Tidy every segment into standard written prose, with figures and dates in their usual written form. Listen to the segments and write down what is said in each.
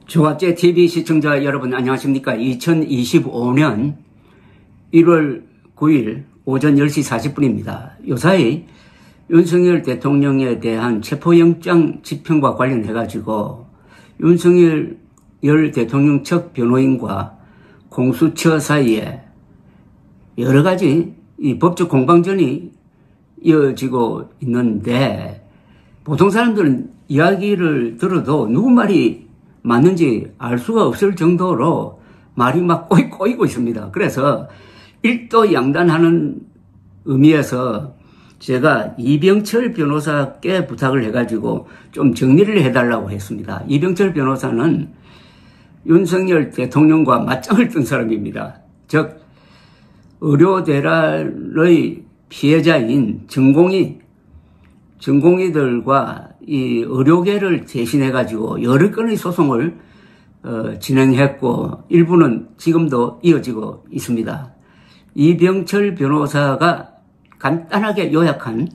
조갑제 TV 시청자 여러분 안녕하십니까. 2025년 1월 9일 오전 10시 40분입니다. 요사이 윤석열 대통령에 대한 체포영장 집행과 관련해가지고 윤석열 대통령 측 변호인과 공수처 사이에 여러가지 이 법적 공방전이 이어지고 있는데, 보통 사람들은 이야기를 들어도 누구 말이 맞는지 알 수가 없을 정도로 말이 막 꼬이고 있습니다. 그래서 일도양단하는 의미에서 제가 이병철 변호사께 부탁을 해가지고 좀 정리를 해달라고 했습니다. 이병철 변호사는 윤석열 대통령과 맞짱을 뜬 사람입니다. 즉 의료대란의 피해자인 전공의들과 이 의료계를 대신해가지고 여러 건의 소송을 진행했고, 일부는 지금도 이어지고 있습니다. 이병철 변호사가 간단하게 요약한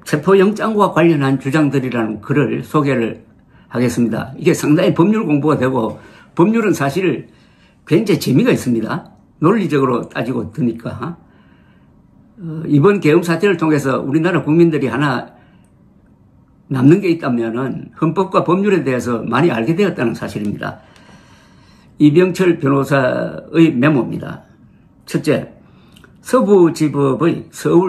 체포영장과 관련한 주장들이라는 글을 소개를 하겠습니다. 이게 상당히 법률 공부가 되고, 법률은 사실 굉장히 재미가 있습니다. 논리적으로 따지고 드니까. 이번 계엄 사태를 통해서 우리나라 국민들이 하나 남는 게 있다면은 헌법과 법률에 대해서 많이 알게 되었다는 사실입니다. 이병철 변호사의 메모입니다. 첫째, 서울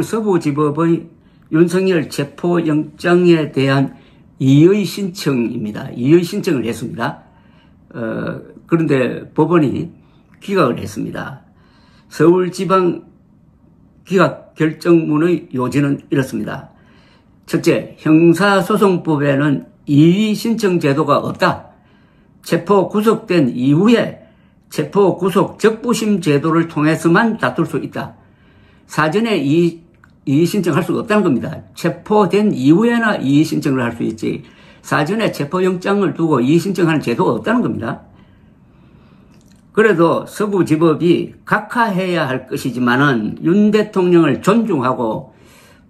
서부지법의 윤석열 체포영장에 대한 이의 신청입니다. 이의 신청을 했습니다. 그런데 법원이 기각을 했습니다. 서울지방 기각 결정문의 요지는 이렇습니다. 첫째, 형사소송법에는 이의 신청 제도가 없다. 체포 구속된 이후에 체포 구속 적부심 제도를 통해서만 다툴 수 있다. 사전에 이의 신청할 수가 없다는 겁니다. 체포된 이후에나 이의 신청을 할 수 있지, 사전에 체포영장을 두고 이의 신청하는 제도가 없다는 겁니다. 그래도 서부지법이 각하해야 할 것이지만은 윤 대통령을 존중하고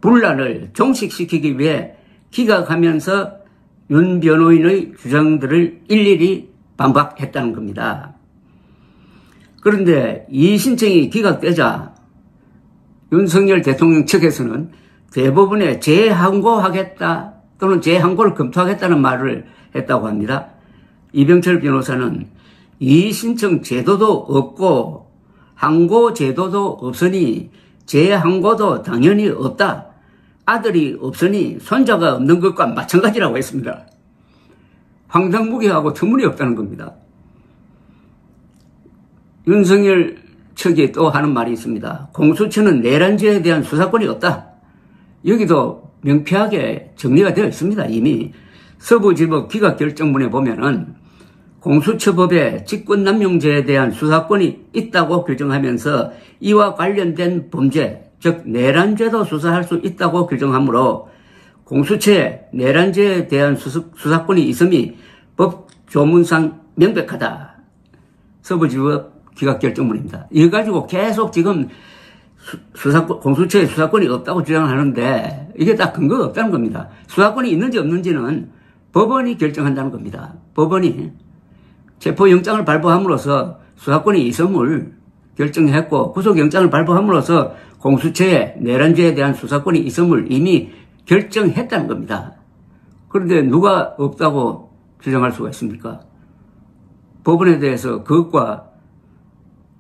분란을 종식시키기 위해 기각하면서 윤 변호인의 주장들을 일일이 반박했다는 겁니다. 그런데 이 신청이 기각되자 윤석열 대통령 측에서는 대법원에 재항고하겠다 또는 재항고를 검토하겠다는 말을 했다고 합니다. 이병철 변호사는 이 신청 제도도 없고 항고 제도도 없으니 재항고도 당연히 없다. 아들이 없으니 손자가 없는 것과 마찬가지라고 했습니다. 황당무계하고 터무니없다는 겁니다. 윤석열 측이 또 하는 말이 있습니다. 공수처는 내란죄에 대한 수사권이 없다. 여기도 명쾌하게 정리가 되어 있습니다. 이미 서부지법 기각결정문에 보면은 공수처법에 직권남용죄에 대한 수사권이 있다고 규정하면서 이와 관련된 범죄, 즉 내란죄도 수사할 수 있다고 규정하므로 공수처에 내란죄에 대한 수사권이 있음이 법 조문상 명백하다. 서부지법 기각결정문입니다. 이거 가지고 계속 지금 공수처에 수사권이 없다고 주장하는데 이게 다 근거가 없다는 겁니다. 수사권이 있는지 없는지는 법원이 결정한다는 겁니다. 법원이 체포영장을 발부함으로써 수사권이 있음을 결정했고, 구속영장을 발부함으로써 공수처에 내란죄에 대한 수사권이 있음을 이미 결정했다는 겁니다. 그런데 누가 없다고 주장할 수가 있습니까? 법원에 대해서 그것과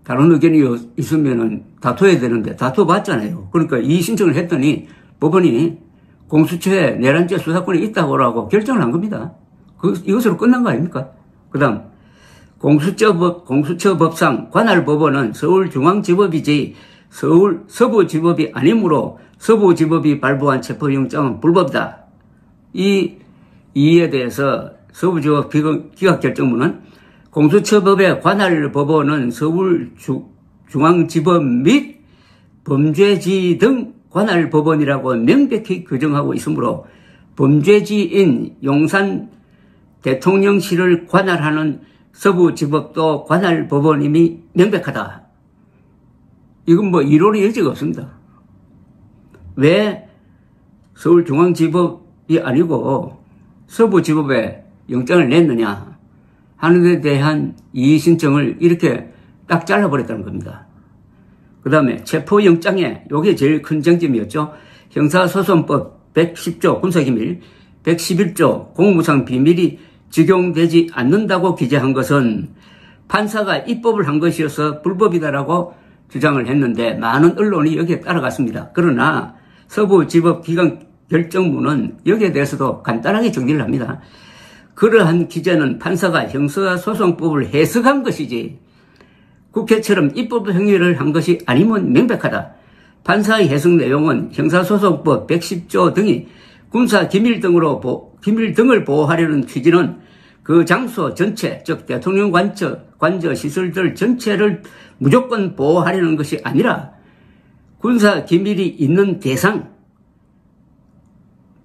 다른 의견이 있으면 다퉈야 되는데 다퉈봤잖아요. 그러니까 이 신청을 했더니 법원이 공수처에 내란죄 수사권이 있다고 결정을 한 겁니다. 이것으로 끝난 거 아닙니까? 그 다음, 공수처법상 관할법원은 서울중앙지법이지 서부지법이 아니므로 서부지법이 발부한 체포영장은 불법이다. 이에 대해서 서부지법 기각결정문은 공수처법의 관할법원은 서울중앙지법 및 범죄지 등 관할법원이라고 명백히 규정하고 있으므로 범죄지인 용산 대통령실을 관할하는 서부지법도 관할법원임이 명백하다. 이건 뭐 이론의 여지가 없습니다. 왜 서울중앙지법이 아니고 서부지법에 영장을 냈느냐? 하는 데 대한 이의 신청을 이렇게 딱 잘라버렸다는 겁니다. 그 다음에 체포영장에 요게 제일 큰 쟁점이었죠. 형사소송법 110조 군사기밀, 111조 공무상 비밀이 적용되지 않는다고 기재한 것은 판사가 입법을 한 것이어서 불법이다라고 주장을 했는데 많은 언론이 여기에 따라갔습니다. 그러나 서부지법 기각결정문은 여기에 대해서도 간단하게 정리를 합니다. 그러한 기재는 판사가 형사소송법을 해석한 것이지 국회처럼 입법 행위를 한 것이 아니면 명백하다. 판사의 해석 내용은 형사소송법 110조 등이 군사기밀 등을 보호하려는 취지는 그 장소 전체, 즉 대통령 관저 시설들 전체를 무조건 보호하려는 것이 아니라 군사기밀이 있는 대상,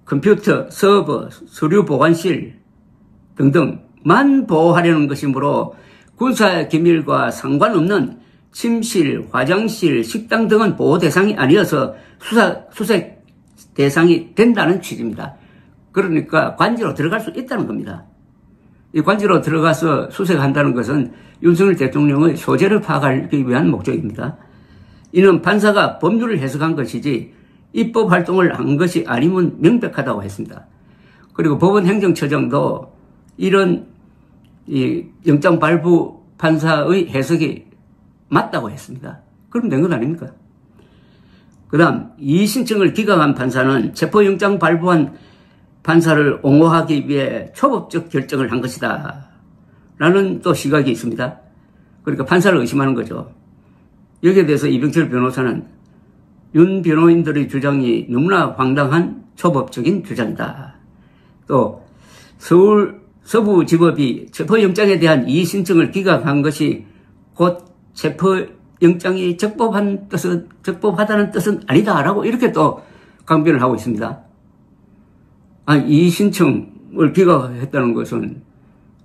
컴퓨터, 서버, 서류 보관실 등등만 보호하려는 것이므로 군사기밀과 상관없는 침실, 화장실, 식당 등은 보호 대상이 아니어서 수색 대상이 된다는 취지입니다. 그러니까 관저로 들어갈 수 있다는 겁니다. 이 관저로 들어가서 수색한다는 것은 윤석열 대통령의 소재를 파악하기 위한 목적입니다. 이는 판사가 법률을 해석한 것이지 입법 활동을 한 것이 아니면 명백하다고 했습니다. 그리고 법원행정처장도 이런 이 영장 발부 판사의 해석이 맞다고 했습니다. 그럼 된 것 아닙니까? 그 다음 이 신청을 기각한 판사는 체포영장 발부한 판사를 옹호하기 위해 초법적 결정을 한 것이다 라는 또 시각이 있습니다. 그러니까 판사를 의심하는 거죠. 여기에 대해서 이병철 변호사는 윤 변호인들의 주장이 너무나 황당한 초법적인 주장이다. 또 서부지법이 체포영장에 대한 이의 신청을 기각한 것이 곧 체포영장이 적법하다는 뜻은 아니다라고 이렇게 또 강변을 하고 있습니다. 이의 신청을 기각했다는 것은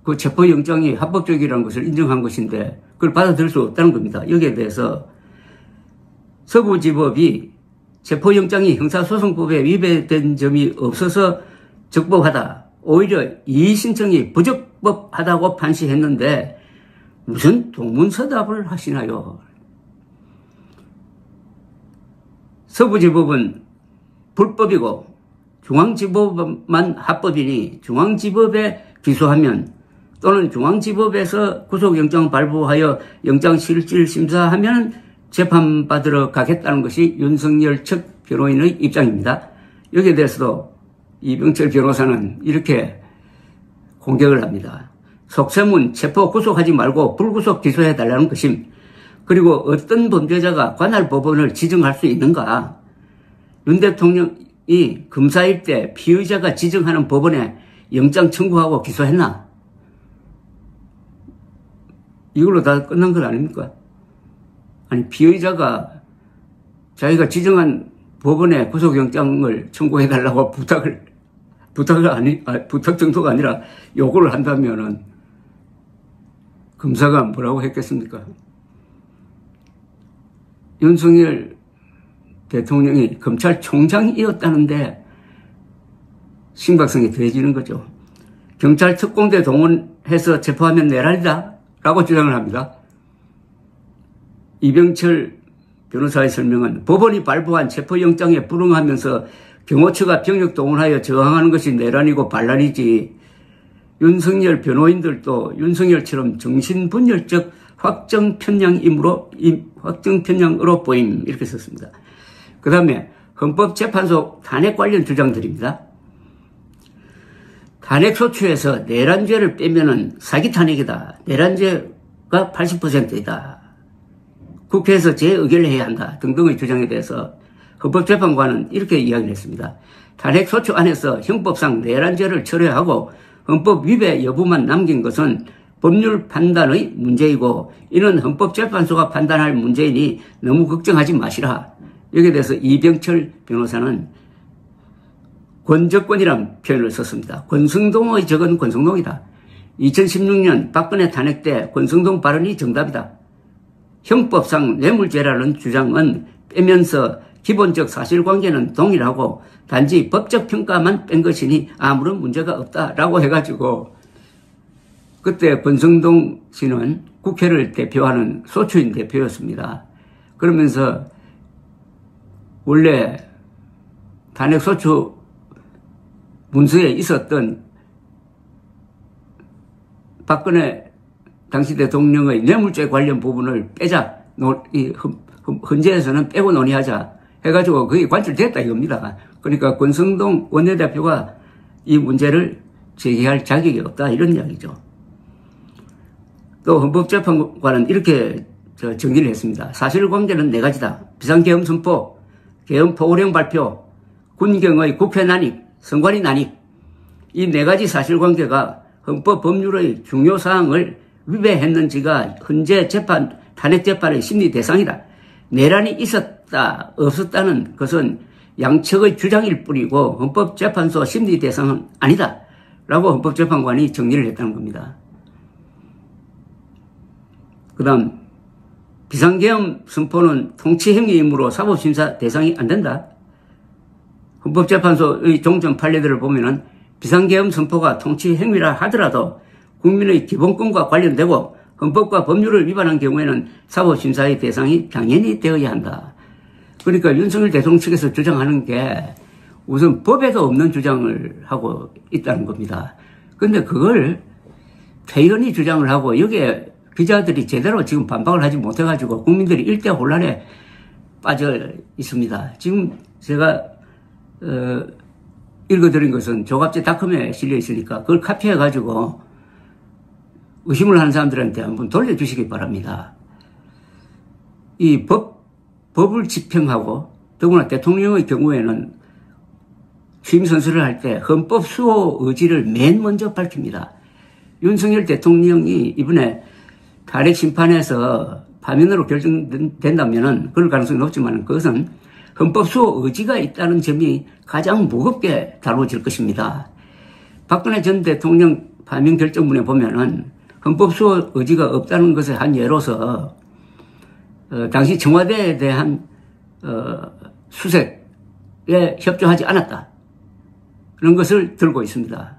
그 체포영장이 합법적이라는 것을 인정한 것인데 그걸 받아들일 수 없다는 겁니다. 여기에 대해서 서부지법이 체포영장이 형사소송법에 위배된 점이 없어서 적법하다. 오히려 이의 신청이 부적법하다고 판시했는데 무슨 동문서답을 하시나요? 서부지법은 불법이고 중앙지법만 합법이니 중앙지법에 기소하면 또는 중앙지법에서 구속영장 발부하여 영장실질심사하면 재판받으러 가겠다는 것이 윤석열 측 변호인의 입장입니다. 여기에 대해서도 이병철 변호사는 이렇게 공격을 합니다. 속세문 체포 구속하지 말고 불구속 기소해달라는 것임. 그리고 어떤 범죄자가 관할 법원을 지정할 수 있는가? 윤 대통령이 검사일 때 피의자가 지정하는 법원에 영장 청구하고 기소했나? 이걸로 다 끝난 것 아닙니까? 아니 피의자가 자기가 지정한 법원에 구속영장을 청구해달라고 부탁 정도가 아니라 요구를 한다면은 검사가 뭐라고 했겠습니까? 윤석열 대통령이 검찰총장이었다는데 심각성이 더해지는 거죠. 경찰 특공대 동원해서 체포하면 내란이다 라고 주장을 합니다. 이병철 변호사의 설명은 법원이 발부한 체포영장에 불응하면서 경호처가 병력 동원하여 저항하는 것이 내란이고 반란이지 윤석열 변호인들도 윤석열처럼 정신분열적 확정편향으로 보임 이렇게 썼습니다. 그 다음에 헌법재판소 탄핵 관련 주장들입니다. 탄핵소추에서 내란죄를 빼면은 사기 탄핵이다. 내란죄가 80%이다. 국회에서 재의결을 해야 한다 등등의 주장에 대해서 헌법재판관은 이렇게 이야기를 했습니다. 탄핵소추 안에서 형법상 내란죄를 철회하고 헌법 위배 여부만 남긴 것은 법률 판단의 문제이고 이는 헌법재판소가 판단할 문제이니 너무 걱정하지 마시라. 여기에 대해서 이병철 변호사는 권적권이란 표현을 썼습니다. 권성동의 적은 권성동이다. 2016년 박근혜 탄핵 때 권성동 발언이 정답이다. 형법상 뇌물죄라는 주장은 빼면서 기본적 사실관계는 동일하고 단지 법적 평가만 뺀 것이니 아무런 문제가 없다라고 해가지고 그때 권성동 씨는 국회를 대표하는 소추인 대표였습니다. 그러면서 원래 탄핵 소추 문서에 있었던 박근혜 당시 대통령의 뇌물죄 관련 부분을 빼자, 헌재에서는 빼고 논의하자 해가지고 그게 관철됐다 이겁니다. 그러니까 권성동 원내대표가 이 문제를 제기할 자격이 없다 이런 이야기죠. 또 헌법재판관은 이렇게 정리를 했습니다. 사실관계는 네 가지다. 비상계엄 선포, 계엄 포고령 발표, 군경의 국회 난입, 선관위 난입. 이 네 가지 사실관계가 헌법 법률의 중요 사항을 위배했는지가 현재 재판, 탄핵 재판의 심리 대상이다. 내란이 있었다, 없었다는 것은 양측의 주장일 뿐이고 헌법재판소 심리 대상은 아니다. 라고 헌법재판관이 정리를 했다는 겁니다. 그 다음, 비상계엄 선포는 통치행위이므로 사법심사 대상이 안 된다. 헌법재판소의 종전 판례들을 보면은 비상계엄 선포가 통치행위라 하더라도 국민의 기본권과 관련되고 헌법과 법률을 위반한 경우에는 사법심사의 대상이 당연히 되어야 한다. 그러니까 윤석열 대통령 측에서 주장하는 게 우선 법에도 없는 주장을 하고 있다는 겁니다. 그런데 그걸 퇴연히 주장을 하고 여기에 기자들이 제대로 지금 반박을 하지 못해가지고 국민들이 일대 혼란에 빠져 있습니다. 지금 제가 읽어드린 것은 조갑제닷컴에 실려 있으니까 그걸 카피해가지고 의심을 하는 사람들한테 한번 돌려주시기 바랍니다. 이 법을 집행하고 더구나 대통령의 경우에는 취임 선서를 할 때 헌법 수호 의지를 맨 먼저 밝힙니다. 윤석열 대통령이 이번에 탄핵 심판에서 파면으로 결정된다면은 그럴 가능성이 높지만 그것은 헌법 수호 의지가 있다는 점이 가장 무겁게 다뤄질 것입니다. 박근혜 전 대통령 파면 결정문에 보면은 헌법 수호 의지가 없다는 것의 한 예로서 당시 청와대에 대한 수색에 협조하지 않았다. 그런 것을 들고 있습니다.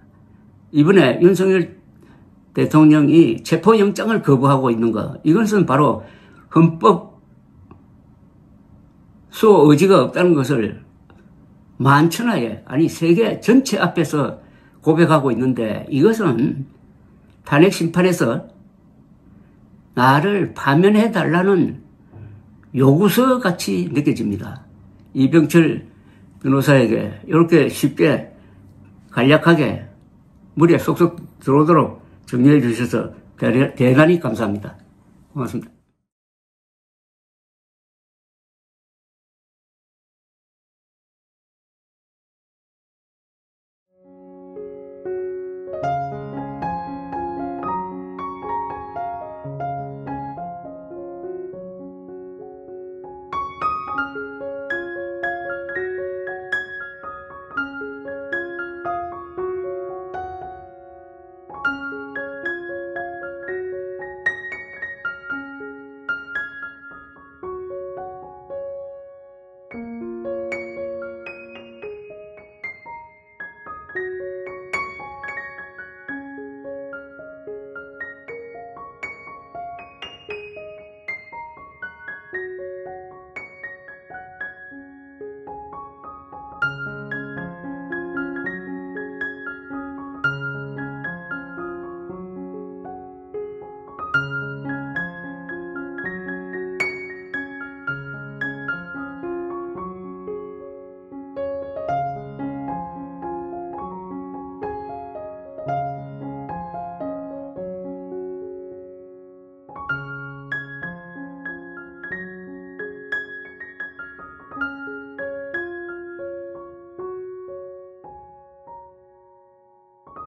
이번에 윤석열 대통령이 체포영장을 거부하고 있는 것, 이것은 바로 헌법 수호 의지가 없다는 것을 만천하에, 아니 세계 전체 앞에서 고백하고 있는데 이것은 탄핵 심판에서 나를 파면해달라는 요구서 같이 느껴집니다. 이병철 변호사에게 이렇게 쉽게 간략하게 머리에 쏙쏙 들어오도록 정리해 주셔서 대단히 감사합니다. 고맙습니다.